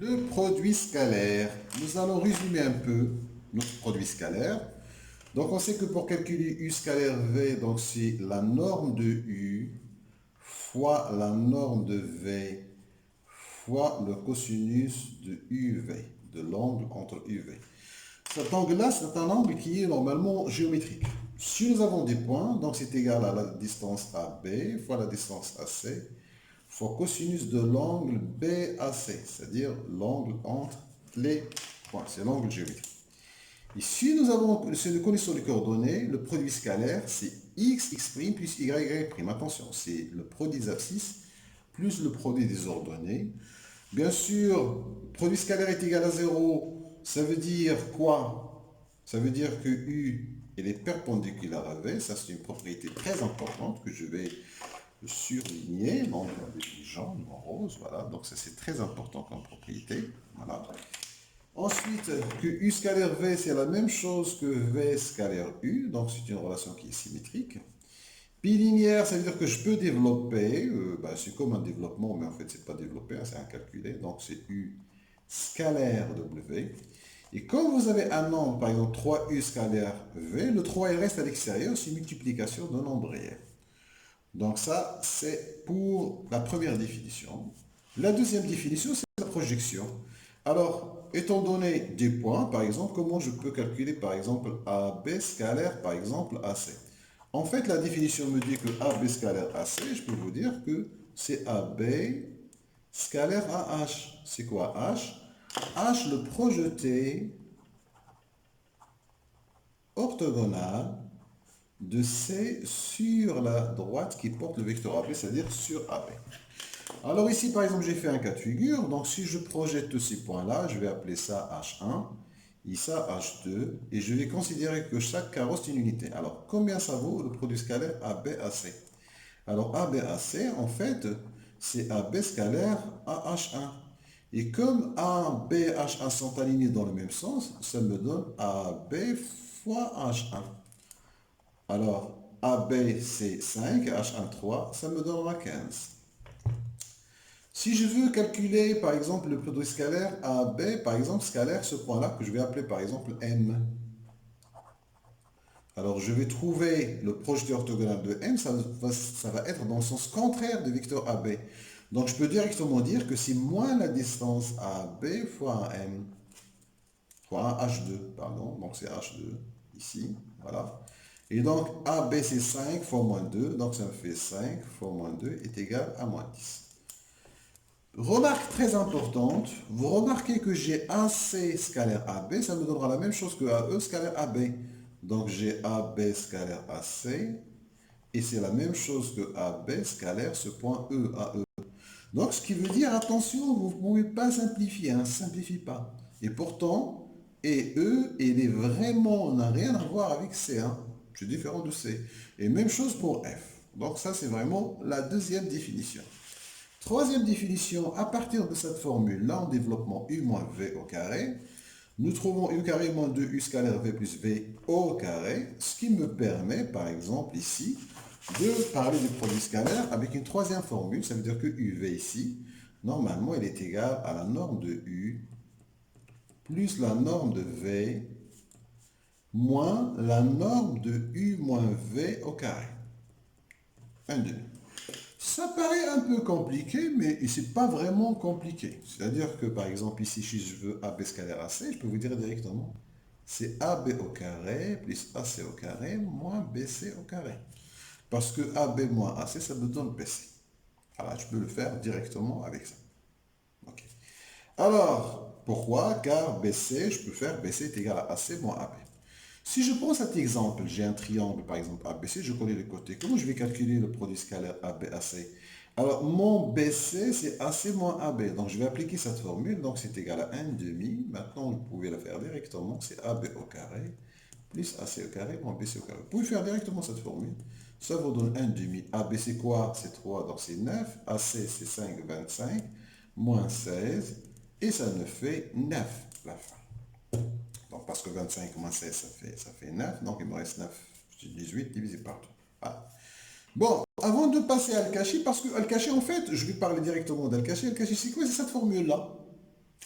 Le produit scalaire. Nous allons résumer un peu notre produit scalaire. Donc on sait que pour calculer U scalaire V, donc c'est la norme de U fois la norme de V fois le cosinus de UV, de l'angle entre UV. Cet angle-là, c'est un angle qui est normalement géométrique. Si nous avons des points, donc c'est égal à la distance AB fois la distance AC fois cosinus de l'angle BAC, c'est-à-dire l'angle entre les points, c'est l'angle géométrique. Et si nous connaissons les coordonnées, le produit scalaire, c'est x, x' plus y, y'. Attention, c'est le produit des abscisses plus le produit des ordonnées. Bien sûr, produit scalaire est égal à 0. Ça veut dire quoi? Ça veut dire que U, elle est perpendiculaire à V. Ça, c'est une propriété très importante que je vais surligner. Donc, avec jaune, en rose, voilà. Donc, ça, c'est très important comme propriété. Voilà. Ensuite, que U scalaire V, c'est la même chose que V scalaire U. Donc, c'est une relation qui est symétrique. Pi linéaire, ça veut dire que je peux développer, c'est comme un développement, mais en fait, c'est pas développé, hein, c'est incalculé. Donc, c'est U scalaire W. Et quand vous avez un nombre, par exemple 3U scalaire V, le 3 il reste à l'extérieur, c'est une multiplication d'un nombre réel. Donc ça, c'est pour la première définition. La deuxième définition, c'est la projection. Alors, étant donné des points, par exemple, comment je peux calculer, par exemple, AB scalaire, par exemple, AC? En fait, la définition me dit que AB scalaire AC, je peux vous dire que c'est AB scalaire AH. C'est quoi H? H, le projeté orthogonal de C sur la droite qui porte le vecteur AB, c'est-à-dire sur AB. Alors ici, par exemple, j'ai fait un cas de figure. Donc, si je projette tous ces points-là, je vais appeler ça H1, et ça H2, et je vais considérer que chaque carreau, c'est une unité. Alors, combien ça vaut le produit scalaire ABAC? Alors, ABAC, en fait, c'est AB scalaire AH1. Et comme A, B, H1 sont alignés dans le même sens, ça me donne AB fois H1. Alors, AB, c'est 5, H1, 3, ça me donne la 15. Si je veux calculer, par exemple, le produit scalaire AB, par exemple, scalaire, ce point-là, que je vais appeler, par exemple, M. Alors, je vais trouver le projeté orthogonal de M, ça va être dans le sens contraire de vecteur AB. Donc, je peux directement dire que c'est moins la distance AB fois un M, fois un H2, pardon. Donc, c'est H2, ici, voilà. Et donc, AB, c'est 5 fois moins 2, donc ça me fait 5 fois moins 2 est égal à moins 10. Remarque très importante, vous remarquez que j'ai AC scalaire AB, ça me donnera la même chose que AE scalaire AB. Donc j'ai AB scalaire AC, et c'est la même chose que AB scalaire ce point E, AE. Donc ce qui veut dire, attention, vous ne pouvez pas simplifier, hein, ça ne simplifie pas. Et pourtant, et E, il est vraiment, n'a rien à voir avec C, hein. C'est différent de C. Et même chose pour F. Donc ça, c'est vraiment la deuxième définition. Troisième définition, à partir de cette formule-là, en développement U moins V au carré, nous trouvons U carré moins 2U scalaire V plus V au carré, ce qui me permet, par exemple, ici, de parler du produit scalaire avec une troisième formule. Ça veut dire que UV ici, normalement, il est égal à la norme de U plus la norme de V moins la norme de U moins V au carré. 1 demi. Ça paraît un peu compliqué, mais c'est pas vraiment compliqué. C'est-à-dire que, par exemple, ici, si je veux AB scalaire AC, je peux vous dire directement, c'est AB au carré plus AC au carré moins BC au carré. Parce que AB moins AC, ça me donne BC. Alors, je peux le faire directement avec ça. Ok. Alors, pourquoi? Car BC, je peux faire BC est égal à AC moins AB. Si je prends cet exemple, j'ai un triangle par exemple ABC, je connais les côtés. Comment je vais calculer le produit scalaire ABAC? Alors, mon BC, c'est AC moins AB. Donc, je vais appliquer cette formule. Donc, c'est égal à 1 demi. Maintenant, vous pouvez la faire directement. C'est AB au carré plus AC au carré moins BC au carré. Vous pouvez faire directement cette formule. Ça vous donne 1 demi. AB, c'est quoi? C'est 3, donc c'est 9. AC, c'est 5, 25. Moins 16. Et ça me fait 9 la fin. Donc, parce que 25 moins 16, ça fait 9. Donc, il me reste 9. 18 divisé par 2. Voilà. Bon, avant de passer à Al-Kashi, parce que Al-Kashi, en fait, je vais parler directement d'Al-Kashi. Al-Kashi, c'est quoi? C'est cette formule-là.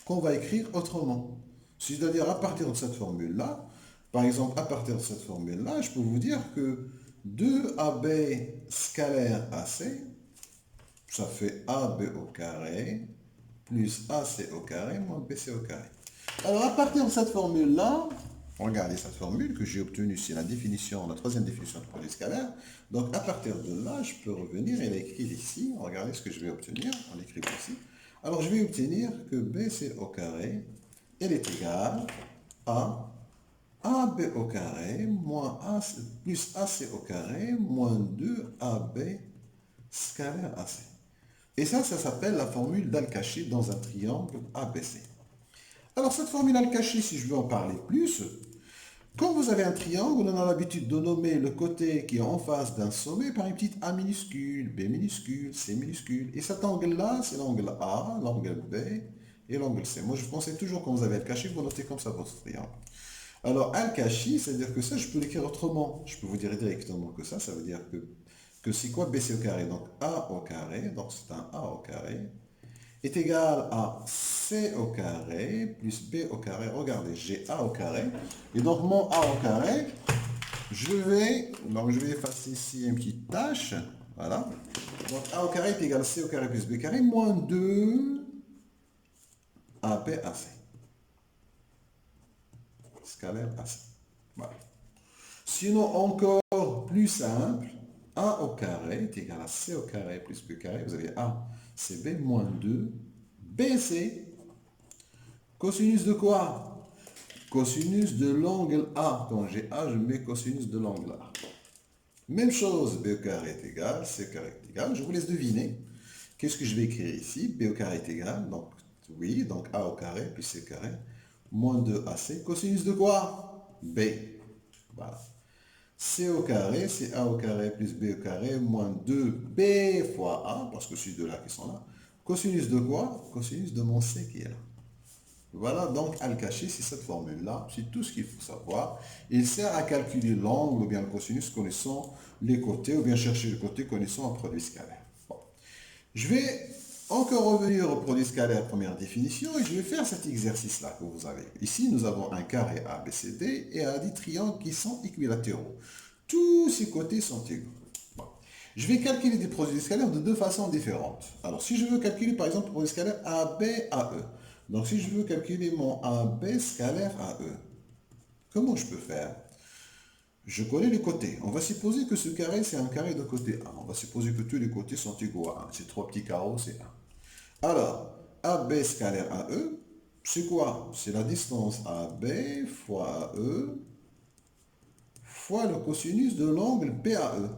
qu'on va écrire autrement. C'est-à-dire à partir de cette formule-là, par exemple, à partir de cette formule-là, je peux vous dire que 2AB scalaire AC, ça fait AB au carré plus AC au carré moins BC au carré. Alors à partir de cette formule-là, regardez cette formule que j'ai obtenue, c'est la définition, la troisième définition de produit scalaire. Donc à partir de là, je peux revenir et l'écrire ici. Regardez ce que je vais obtenir, on l'écrit ici. Alors je vais obtenir que BC au carré, elle est égale à AB au carré moins AC, plus AC au carré moins 2AB scalaire AC. Et ça s'appelle la formule d'Al-Kashi dans un triangle ABC. Alors cette formule Al-Kashi, si je veux en parler plus, quand vous avez un triangle, on a l'habitude de nommer le côté qui est en face d'un sommet par une petite A minuscule, B minuscule, C minuscule. Et cet angle-là, c'est l'angle A, l'angle B et l'angle C. Moi, je pensais toujours quand vous avez Al-Kashi, vous notez comme ça votre triangle. Alors, Al-Kashi, c'est-à-dire que ça, je peux l'écrire autrement. Je peux vous dire directement que ça veut dire que c'est quoi BC au carré? Donc, A au carré, donc c'est un A au carré, est égal à C au carré plus B au carré. Regardez, j'ai A au carré. Et donc, mon A au carré, je vais effacer ici une petite tâche. Voilà. Donc, A au carré est égal à C au carré plus B carré moins 2 AB AC. Scalaire AC. Voilà. Sinon, encore plus simple, A au carré est égal à C au carré plus B carré. Vous avez A, CB moins 2, BC. Cosinus de quoi? Cosinus de l'angle A. Quand j'ai A, je mets cosinus de l'angle A. Même chose, B au carré est égal, C au carré est égal. Je vous laisse deviner. Qu'est-ce que je vais écrire ici? B au carré est égal, donc oui, donc A au carré plus C au carré, moins 2AC. Cosinus de quoi? B. Voilà. C au carré, c'est A au carré plus B au carré, moins 2B fois A, parce que c'est ces deux-là qui sont là. Cosinus de quoi? Cosinus de mon C qui est là. Voilà, donc Al-Kashi, c'est cette formule-là, c'est tout ce qu'il faut savoir. Il sert à calculer l'angle ou bien le cosinus connaissant les côtés, ou bien chercher le côté connaissant un produit scalaire. Bon. Je vais encore revenir au produit scalaire première définition et je vais faire cet exercice-là que vous avez. Ici, nous avons un carré ABCD et un dit triangles qui sont équilatéraux. Tous ces côtés sont égaux. Bon. Je vais calculer des produits scalaires de deux façons différentes. Alors, si je veux calculer par exemple le produit scalaire ABAE, donc si je veux calculer mon AB scalaire AE, comment je peux faire? Je connais les côtés. On va supposer que ce carré, c'est un carré de côté 1. On va supposer que tous les côtés sont égaux à 1. Ces trois petits carreaux, c'est 1. Alors, AB scalaire AE, c'est quoi? C'est la distance AB fois AE fois le cosinus de l'angle BAE.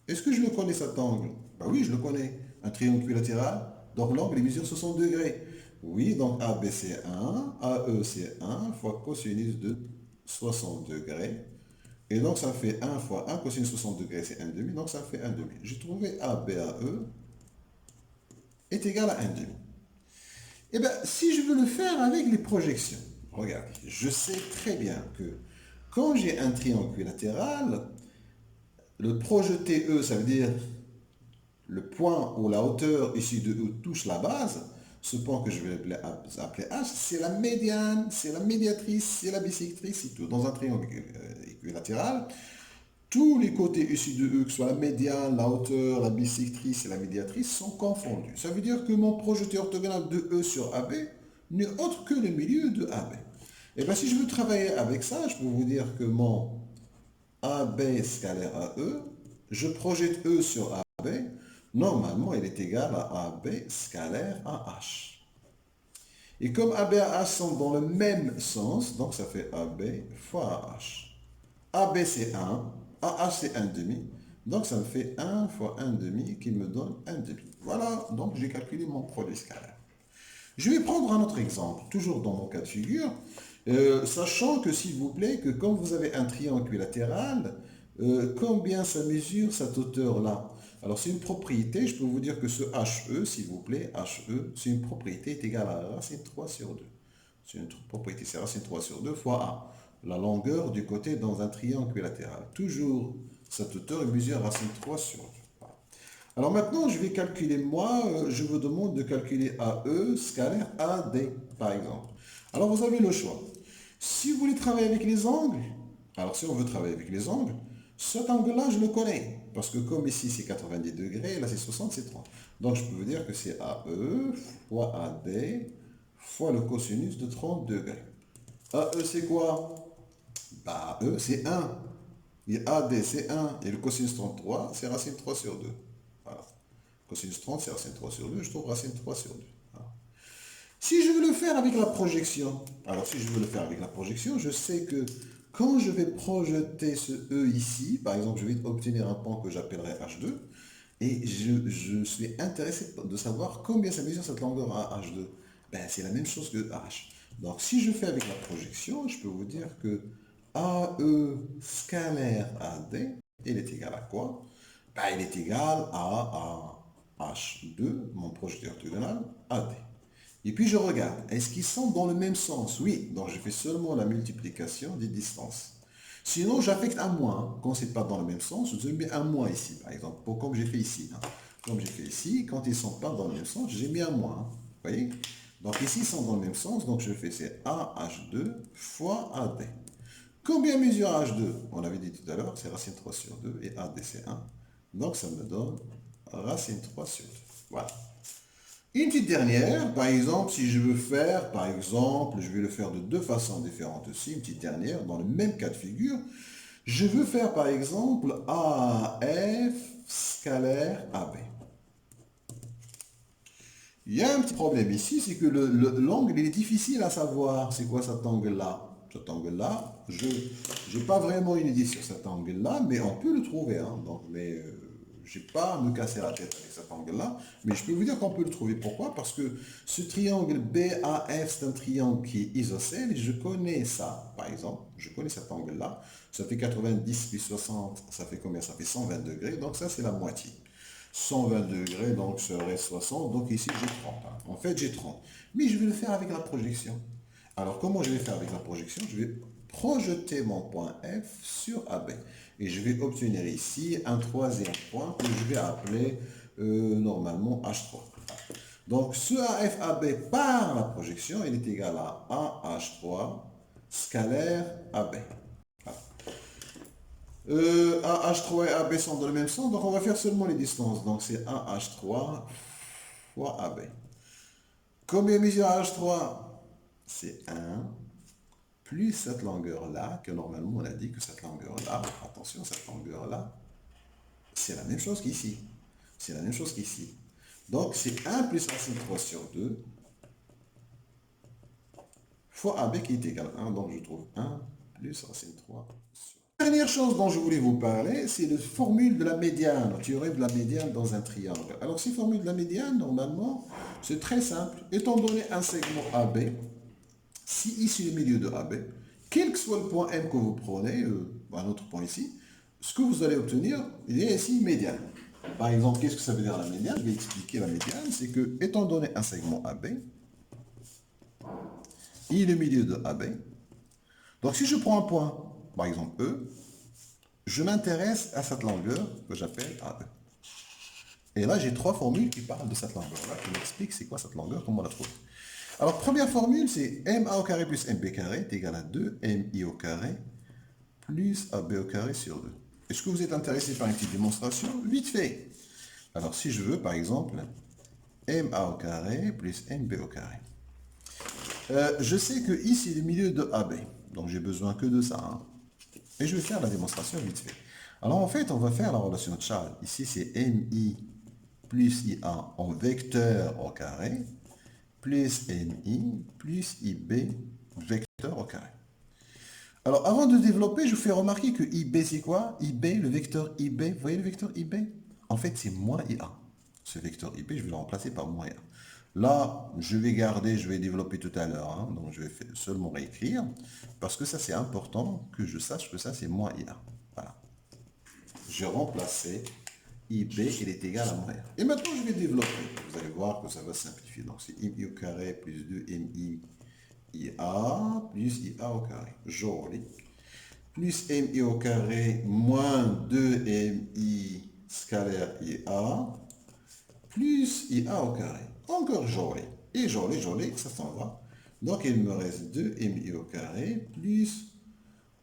Est-ce que je le connais cet angle? Ben oui, je le connais. Un triangle équilatéral, donc l'angle il mesure 60 degrés. Oui, donc AB c'est 1, AE c'est 1 fois cosinus de 60 degrés. Et donc ça fait 1 fois 1, cosinus 60 degrés c'est 1 demi, donc ça fait 1 demi. J'ai trouvé ABAE est égal à 1 demi. Eh bien, si je veux le faire avec les projections, regardez, je sais très bien que quand j'ai un triangle équilatéral, le projeté E, ça veut dire le point où la hauteur ici de E touche la base, ce point que je vais appeler H, c'est la médiane, c'est la médiatrice, c'est la bisectrice et tout. Dans un triangle équilatéral, tous les côtés ici de E, que ce soit la médiane, la hauteur, la bisectrice et la médiatrice, sont confondus. Ça veut dire que mon projeté orthogonal de E sur AB n'est autre que le milieu de AB. Et bien si je veux travailler avec ça, je peux vous dire que mon AB scalaire à E, je projette E sur AB, normalement il est égal à AB scalaire à H. Et comme AB et H sont dans le même sens, donc ça fait AB fois H. AB c'est 1, AH c'est 1 demi, donc ça me fait 1 fois 1 demi qui me donne 1 demi. Voilà, donc j'ai calculé mon produit scalaire. Je vais prendre un autre exemple, toujours dans mon cas de figure, sachant que s'il vous plaît, que quand vous avez un triangle équilatéral, combien ça mesure cette hauteur-là? Alors c'est une propriété, je peux vous dire que ce HE, s'il vous plaît, HE, c'est une propriété est égale à racine 3 sur 2. C'est une propriété, c'est racine 3 sur 2 fois A. La longueur du côté dans un triangle équilatéral. Toujours, cette hauteur mesure racine 3 sur 2. Voilà. Alors maintenant, je vais calculer, moi, je vous demande de calculer AE scalaire AD, par exemple. Alors vous avez le choix. Si vous voulez travailler avec les angles, alors si on veut travailler avec les angles, cet angle-là, je le connais. Parce que comme ici c'est 90 degrés, là c'est 60, c'est 30. Donc je peux vous dire que c'est AE fois AD fois le cosinus de 30 degrés. AE c'est quoi? Bah AE c'est 1. Et AD c'est 1. Et le cosinus 33, c'est racine 3 sur 2. Voilà. Cosinus 30, c'est racine 3 sur 2. Je trouve racine 3 sur 2. Voilà. Si je veux le faire avec la projection, alors si je veux le faire avec la projection, je sais que quand je vais projeter ce E ici, par exemple, je vais obtenir un point que j'appellerai H2, et je suis intéressé de savoir combien ça mesure cette longueur à H2. Ben, c'est la même chose que H. Donc si je fais avec la projection, je peux vous dire que AE scalaire AD, il est égal à quoi? Ben, il est égal à H2, mon projecteur orthogonal, AD. Et puis je regarde, est-ce qu'ils sont dans le même sens? Oui, donc je fais seulement la multiplication des distances. Sinon, j'affecte un moins. Quand c'est pas dans le même sens, je mets un moins ici, par exemple, comme j'ai fait ici. Comme j'ai fait ici, quand ils sont pas dans le même sens, j'ai mis un moins. Vous voyez? Donc ici, ils sont dans le même sens, donc je fais c'est AH2 fois AD. Combien mesure H2? On avait dit tout à l'heure, c'est racine 3 sur 2 et AD c'est 1. Donc ça me donne racine 3 sur 2. Voilà. Une petite dernière, par exemple, si je veux faire, par exemple, je vais le faire de deux façons différentes aussi, une petite dernière, dans le même cas de figure, je veux faire par exemple AF scalaire AB. Il y a un petit problème ici, c'est que l'angle, il est difficile à savoir. C'est quoi cet angle-là? Cet angle-là, je n'ai pas vraiment une idée sur cet angle-là, mais on peut le trouver. Hein. Donc, mais je n'ai pas à me casser la tête avec cet angle-là, mais je peux vous dire qu'on peut le trouver. Pourquoi? Parce que ce triangle BAF, c'est un triangle qui est isocèle, et je connais ça, par exemple. Je connais cet angle-là. Ça fait 90 plus 60, ça fait combien? Ça fait 120 degrés, donc ça, c'est la moitié. 120 degrés, donc serait 60. Donc ici, j'ai 30. Hein. En fait, j'ai 30. Mais je vais le faire avec la projection. Alors, comment je vais faire avec la projection? Je vais projeter mon point F sur AB. Et je vais obtenir ici un troisième point que je vais appeler normalement H3. Donc, ce AFAB par la projection, il est égal à AH3 scalaire AB. AH3 et AB sont dans le même sens, donc on va faire seulement les distances. Donc c'est AH3 fois AB. Combien mesure AH3? C'est 1 plus cette longueur-là, que normalement on a dit que cette longueur-là, attention, cette longueur-là, c'est la même chose qu'ici. C'est la même chose qu'ici. Donc c'est 1 plus racine 3 sur 2 fois AB qui est égal à 1. Donc je trouve 1 plus racine 3 sur 2. Dernière chose dont je voulais vous parler, c'est la formule de la médiane, la théorème de la médiane dans un triangle. Alors, ces formules de la médiane, normalement, c'est très simple. Étant donné un segment AB, si ici le milieu de AB, quel que soit le point M que vous prenez, un autre point ici, ce que vous allez obtenir, il y a ici une médiane. Par exemple, qu'est-ce que ça veut dire la médiane? Je vais expliquer la médiane. C'est que, étant donné un segment AB, il est le milieu de AB. Donc, si je prends un point, par exemple E, je m'intéresse à cette longueur que j'appelle AE. Et là, j'ai trois formules qui parlent de cette longueur-là, qui m'expliquent c'est quoi cette longueur, comment la trouver. Alors, première formule, c'est MA au carré plus MB carré est égal à 2 MI au carré plus AB au carré sur 2. Est-ce que vous êtes intéressé par une petite démonstration? Vite fait. Alors, si je veux, par exemple, MA au carré plus MB au carré. Je sais que ici, le milieu de AB. Donc, j'ai besoin que de ça. Hein. Et je vais faire la démonstration vite fait. Alors, en fait, on va faire la relation de Charles. Ici, c'est MI plus IA en vecteur au carré, plus MI plus IB vecteur au carré. Alors, avant de développer, je vous fais remarquer que IB, c'est quoi? IB, le vecteur IB, vous voyez le vecteur IB? En fait, c'est moins IA. Ce vecteur IB, je vais le remplacer par moins IA. Là, je vais garder, je vais développer tout à l'heure. Hein, donc, je vais seulement réécrire. Parce que ça, c'est important que je sache que ça, c'est moins IA. Voilà. Je remplacer IB, il est égal à moins R. Et maintenant, je vais développer. Vous allez voir que ça va simplifier. Donc, c'est MI au carré plus 2MI IA plus IA au carré. Joli. Plus MI au carré moins 2MI scalaire IA plus IA au carré. Encore jolé. Et jolé, ça s'en va. Donc il me reste 2mi au carré plus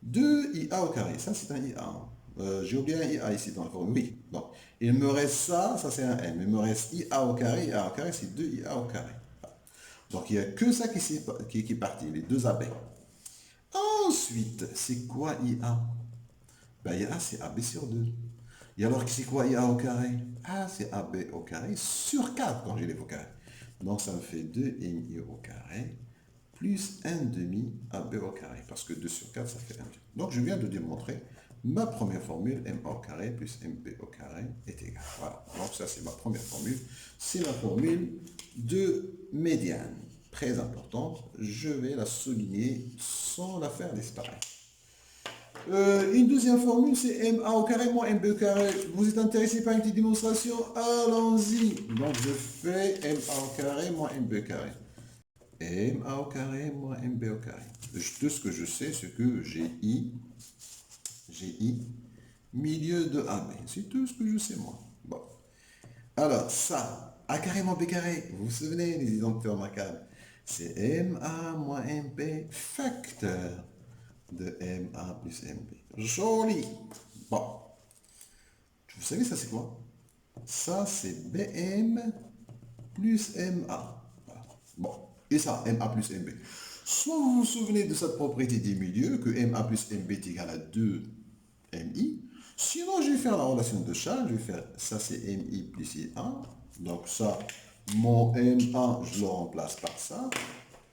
2IA au carré. Ça c'est un IA. Hein. J'ai oublié un IA ici dans la formule. Oui. Donc il me reste ça c'est un M. Il me reste IA au carré. IA au carré, c'est 2IA au carré. Donc il n'y a que ça qui est parti, les deux abeilles. Ensuite, c'est quoi IA? Ben, IA, c'est AB sur 2. Et alors, c'est quoi IA au carré? Ah, c'est AB au carré sur 4 quand j'élève au carré. Donc, ça me fait 2mi au carré plus 1 demi AB au carré. Parce que 2 sur 4, ça fait 1 demi. Donc, je viens de démontrer ma première formule, MA au carré plus MB au carré est égal. Voilà. Donc, ça, c'est ma première formule. C'est la formule de médiane. Très importante. Je vais la souligner sans la faire disparaître. Une deuxième formule, c'est MA au carré moins MB au carré. Vous êtes intéressé par une petite démonstration? Allons-y. Donc, je fais MA au carré moins MB au carré. MA au carré moins MB au carré. Tout ce que je sais, c'est que j'ai I, milieu de AB. C'est tout ce que je sais, moi. Bon. Alors, ça, A carré moins B carré. Vous vous souvenez des identités macabres? C'est MA moins MB facteur de MA plus MB. Joli. Bon. Vous savez, ça c'est quoi? Ça c'est BM plus MA. Voilà. Bon. Et ça, MA plus MB. Soit vous vous souvenez de cette propriété des milieux, que MA plus MB est égal à 2MI. Sinon, je vais faire la relation de charge. Je vais faire, ça c'est MI plus IA. Donc ça, mon MA, je le remplace par ça.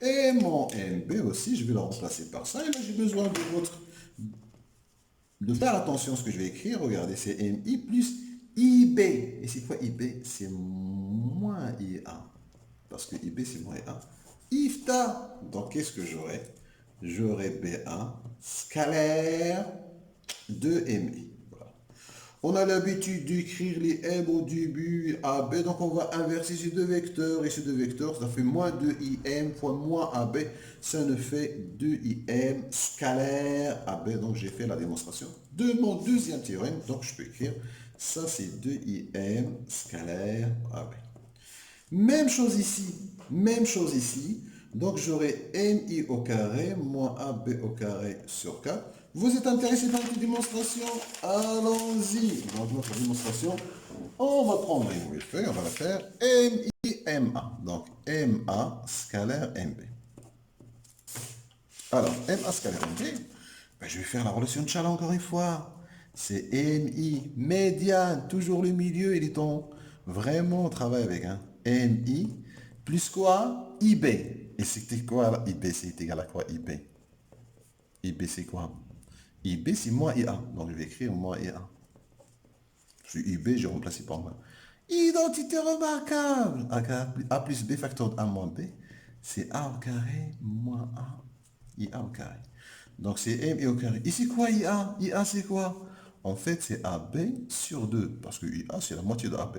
Et mon MB aussi, je vais le remplacer par ça. Et là, j'ai besoin de faire attention à ce que je vais écrire. Regardez, c'est MI plus IB. Et c'est quoi IB? C'est moins IA. Parce que IB, c'est moins IA. IFTA. Donc, qu'est-ce que j'aurai? J'aurai BA scalaire de MI. Voilà. On a l'habitude d'écrire les M au début, AB, donc on va inverser ces deux vecteurs, et ces deux vecteurs, ça fait moins 2IM fois moins AB, ça nous fait 2IM scalaire AB, donc j'ai fait la démonstration de mon deuxième théorème, donc je peux écrire, ça c'est 2IM scalaire AB. Même chose ici, donc j'aurai MI au carré moins AB au carré sur 4. Vous êtes intéressé par une démonstration? Allons-y. Dans notre démonstration, on va prendre une nouvelle feuille, on va la faire MI-MA. Donc MA scalaire MB. Alors, MA scalaire MB, ben, je vais faire la relation de Chala encore une fois. C'est MI, médiane, toujours le milieu, il est en... Vraiment, on travaille avec un MI, plus quoi? IB. Et c'était quoi là? IB, c'est égal à quoi IB? IB, c'est quoi? IB, c'est moins IA. Donc, je vais écrire moins IA. Sur IB, j'ai remplacé par moins. Identité remarquable. A plus B facteur de A moins B, c'est A au carré moins A. IA au carré. Donc, c'est MI au carré. Ici, quoi IA? IA, c'est quoi? En fait, c'est AB sur 2. Parce que IA, c'est la moitié de AB.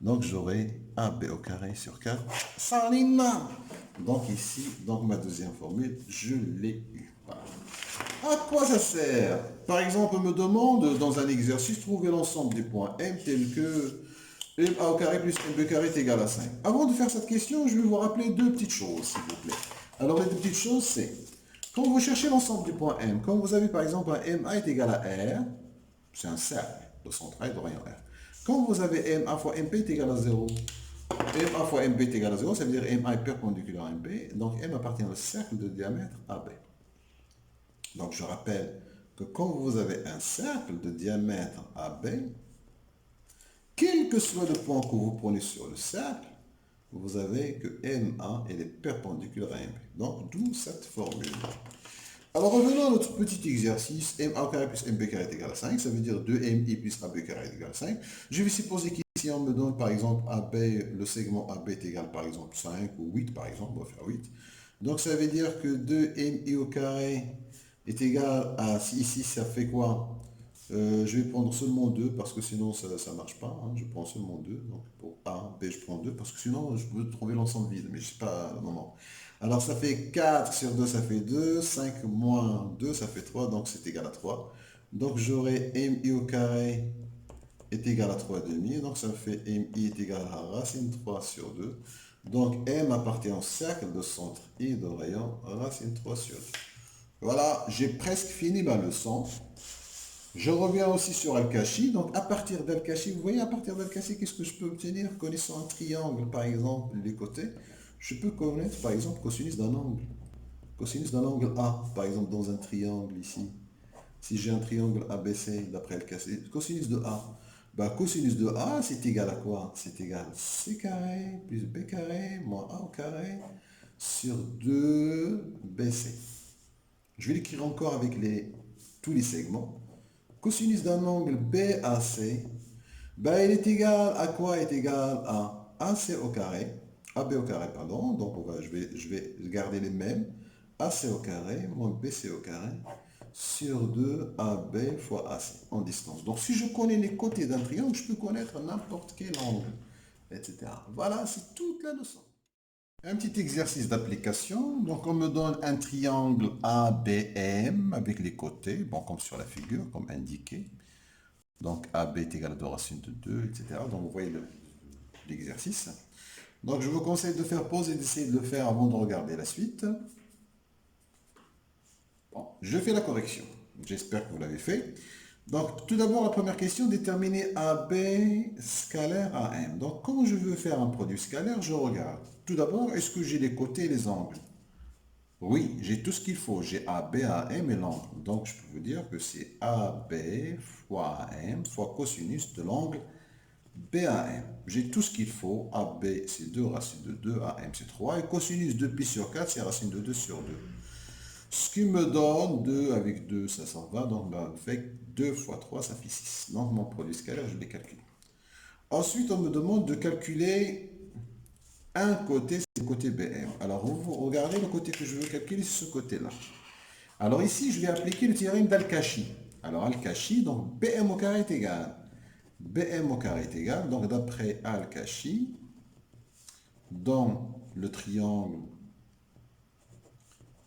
Donc, j'aurai AB au carré sur 4. Salina. Donc, ici, donc ma deuxième formule, je l'ai eu. Voilà. À quoi ça sert? Par exemple, on me demande dans un exercice, trouver l'ensemble des points M tels que MA au carré plus MB carré est égal à 5. Avant de faire cette question, je vais vous rappeler deux petites choses, s'il vous plaît. Alors, les deux petites choses, c'est quand vous cherchez l'ensemble des points M, quand vous avez par exemple un MA est égal à R, c'est un cercle de centre A et de rayon R. Quand vous avez MA fois MP est égal à 0, MA fois MB est égal à 0, ça veut dire MA est perpendiculaire à MB, donc M appartient au cercle de diamètre AB. Donc je rappelle que quand vous avez un cercle de diamètre AB, quel que soit le point que vous prenez sur le cercle, vous avez que MA est perpendiculaire à MB. Donc d'où cette formule. Alors revenons à notre petit exercice. MA au carré plus MB carré est égal à 5. Ça veut dire 2MI plus AB carré est égal à 5. Je vais supposer qu'ici on me donne par exemple AB, le segment AB est égal par exemple 5 ou 8 par exemple. On va faire 8. Donc ça veut dire que 2MI au carré est égal à... Ici ça fait quoi? Je vais prendre seulement 2 parce que sinon ça ne marche pas. Hein. Je prends seulement 2. Donc pour A, B, je prends 2 parce que sinon je peux trouver l'ensemble vide. Mais je ne sais pas le moment. Alors ça fait 4 sur 2, ça fait 2. 5 moins 2, ça fait 3. Donc c'est égal à 3. Donc j'aurai MI au carré est égal à 3 demi, donc ça fait MI est égal à racine 3 sur 2. Donc M appartient au cercle de centre I de rayon racine 3 sur 2. Voilà, j'ai presque fini ma leçon. Je reviens aussi sur Al-Kashi. Donc à partir d'Al-Kashi, vous voyez, à partir d'Al-Kashi, qu'est-ce que je peux obtenir? Connaissant un triangle, par exemple, les côtés, je peux connaître, par exemple, cosinus d'un angle. Cosinus d'un angle A, par exemple, dans un triangle ici. Si j'ai un triangle ABC, d'après Al-Kashi, cosinus de A. Bah, cosinus de A, c'est égal à quoi? C'est égal à C carré plus B carré moins A au carré sur 2BC. Je vais l'écrire encore avec tous les segments. Cosinus d'un angle BAC, ben, il est égal à quoi? Est égal à AC au carré, AB au carré, pardon. Donc je vais garder les mêmes. AC au carré moins BC au carré sur 2AB fois AC en distance. Donc si je connais les côtés d'un triangle, je peux connaître n'importe quel angle, etc. Voilà, c'est toute la leçon. Un petit exercice d'application. Donc, on me donne un triangle ABM avec les côtés, bon, comme sur la figure, comme indiqué. Donc, AB est égal à 2 racines de 2, etc. Donc, vous voyez l'exercice. Donc, je vous conseille de faire pause et d'essayer de le faire avant de regarder la suite. Bon, je fais la correction. J'espère que vous l'avez fait. Donc, tout d'abord, la première question, déterminer AB scalaire AM. Donc, quand je veux faire un produit scalaire, je regarde. Tout d'abord, est-ce que j'ai les côtés et les angles? Oui, j'ai tout ce qu'il faut. J'ai AB, AM et l'angle. Donc, je peux vous dire que c'est AB fois AM fois cosinus de l'angle BAM. J'ai tout ce qu'il faut. AB, c'est 2 racines de 2. AM, c'est 3. Et cosinus de pi sur 4, c'est racine de 2 sur 2. Ce qui me donne 2 avec 2, ça s'en va. Donc, ben, fait 2 fois 3, ça fait 6. Donc, mon produit scalaire, je l'ai calculé. Ensuite, on me demande de calculer un côté, c'est le côté BM. Alors, vous regardez le côté que je veux calculer, c'est ce côté-là. Alors ici, je vais appliquer le théorème d'Al-Kashi. Alors Al-Kashi, donc BM au carré est égal. BM au carré est égal, donc d'après Al-Kashi, dans le triangle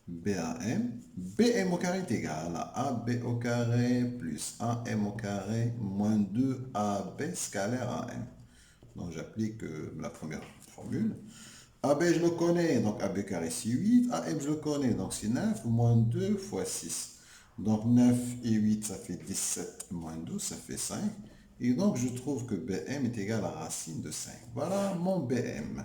BAM, BM au carré est égal à AB au carré plus AM au carré moins 2AB scalaire AM. Donc j'applique la première formule. AB je le connais, donc AB carré c'est 8, AM je le connais, donc c'est 9, moins 2 fois 6. Donc 9 et 8 ça fait 17, moins 12 ça fait 5. Et donc je trouve que BM est égal à racine de 5. Voilà mon BM.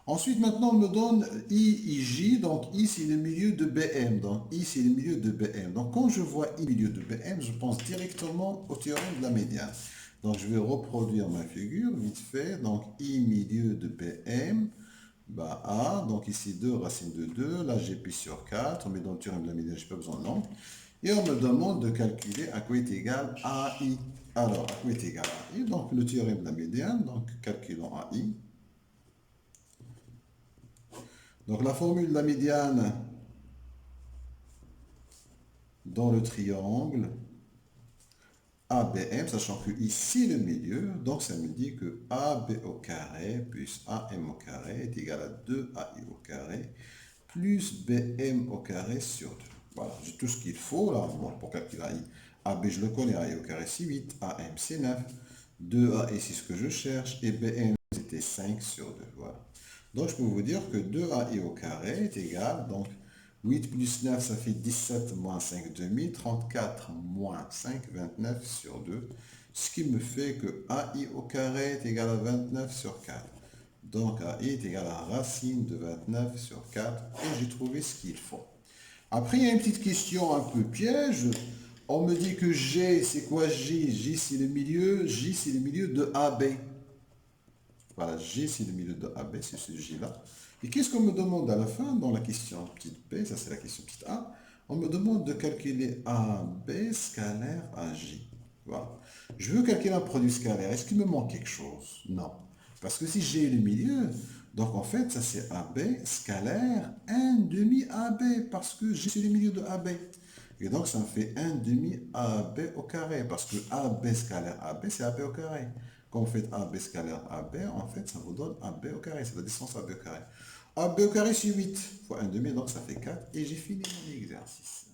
Ensuite maintenant on me donne I, IJ, donc I c'est le milieu de BM, donc I c'est le milieu de BM. Donc quand je vois I milieu de BM, je pense directement au théorème de la médiane. Donc je vais reproduire ma figure vite fait, donc I milieu de BM, bah A, donc ici 2 racines de 2, là j'ai pi sur 4, mais dans le théorème de la médiane, je n'ai pas besoin de l'angle. Et on me demande de calculer à quoi est égal AI. Alors, à quoi est égal AI? Donc le théorème de la médiane, donc calculons AI. Donc la formule de la médiane dans le triangle ABM, sachant que ici le milieu, donc ça me dit que AB au carré plus AM au carré est égal à 2AI au carré plus BM au carré sur 2. Voilà, j'ai tout ce qu'il faut là pour calculer AI. AB je le connais, AI au carré c'est 8, AM c'est 9, 2A c'est ce que je cherche et BM c'était 5 sur 2. Voilà. Donc je peux vous dire que 2AI au carré est égal, donc 8 plus 9 ça fait 17 moins 5 demi, 34 moins 5, 29 sur 2. Ce qui me fait que AI au carré est égal à 29 sur 4. Donc AI est égal à racine de 29 sur 4 et j'ai trouvé ce qu'il faut. Après, il y a une petite question un peu piège. On me dit que G, c'est quoi J? J, c'est le milieu. J, c'est le milieu de AB. Voilà, G, c'est le milieu de AB, c'est ce J-là. Et qu'est-ce qu'on me demande à la fin dans la question petite b, ça c'est la question petite a, on me demande de calculer AB scalaire à J. Voilà. Je veux calculer un produit scalaire. Est-ce qu'il me manque quelque chose? Non. Parce que si j'ai le milieu, donc en fait, ça c'est AB scalaire 1 demi AB, parce que J c'est le milieu de AB. Et donc ça me fait 1 demi AB au carré, parce que AB scalaire AB, c'est AB au carré. Quand vous faites AB scalaire AB, en fait, ça vous donne AB au carré, c'est la distance AB au carré. AB au carré, c'est 8 fois 1 demi, donc ça fait 4. Et j'ai fini mon exercice.